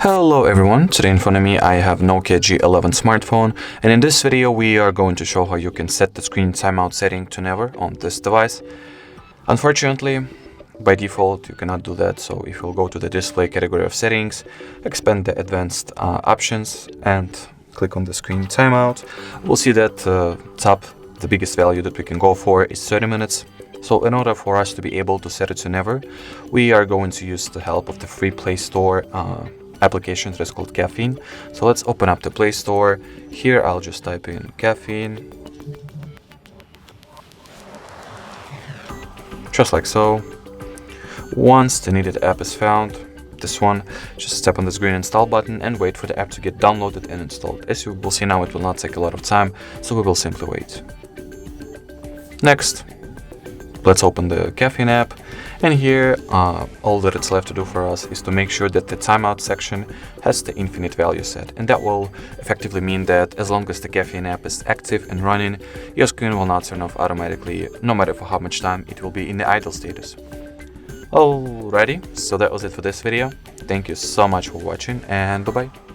Hello everyone, today in front of me I have Nokia G11 smartphone, and in this video we are going to show how you can set the screen timeout setting to never on this device. Unfortunately, by default you cannot do that, so if you'll go to the display category of settings, expand the advanced options and click on the screen timeout, we'll see that the biggest value that we can go for is 30 minutes. So in order for us to be able to set it to never, we are going to use the help of the free Play Store application that is called Caffeine. So let's open up the Play Store. Here I'll just type in Caffeine, just like so. Once the needed app is found, this one, just tap on this green install button and wait for the app to get downloaded and installed. As you will see now, it will not take a lot of time, so we will simply wait. Next, let's open the Caffeine app, and here all that it's left to do for us is to make sure that the timeout section has the infinite value set, and that will effectively mean that as long as the Caffeine app is active and running, your screen will not turn off automatically, no matter for how much time it will be in the idle status. Alrighty, so that was it for this video. Thank you so much for watching, and bye bye.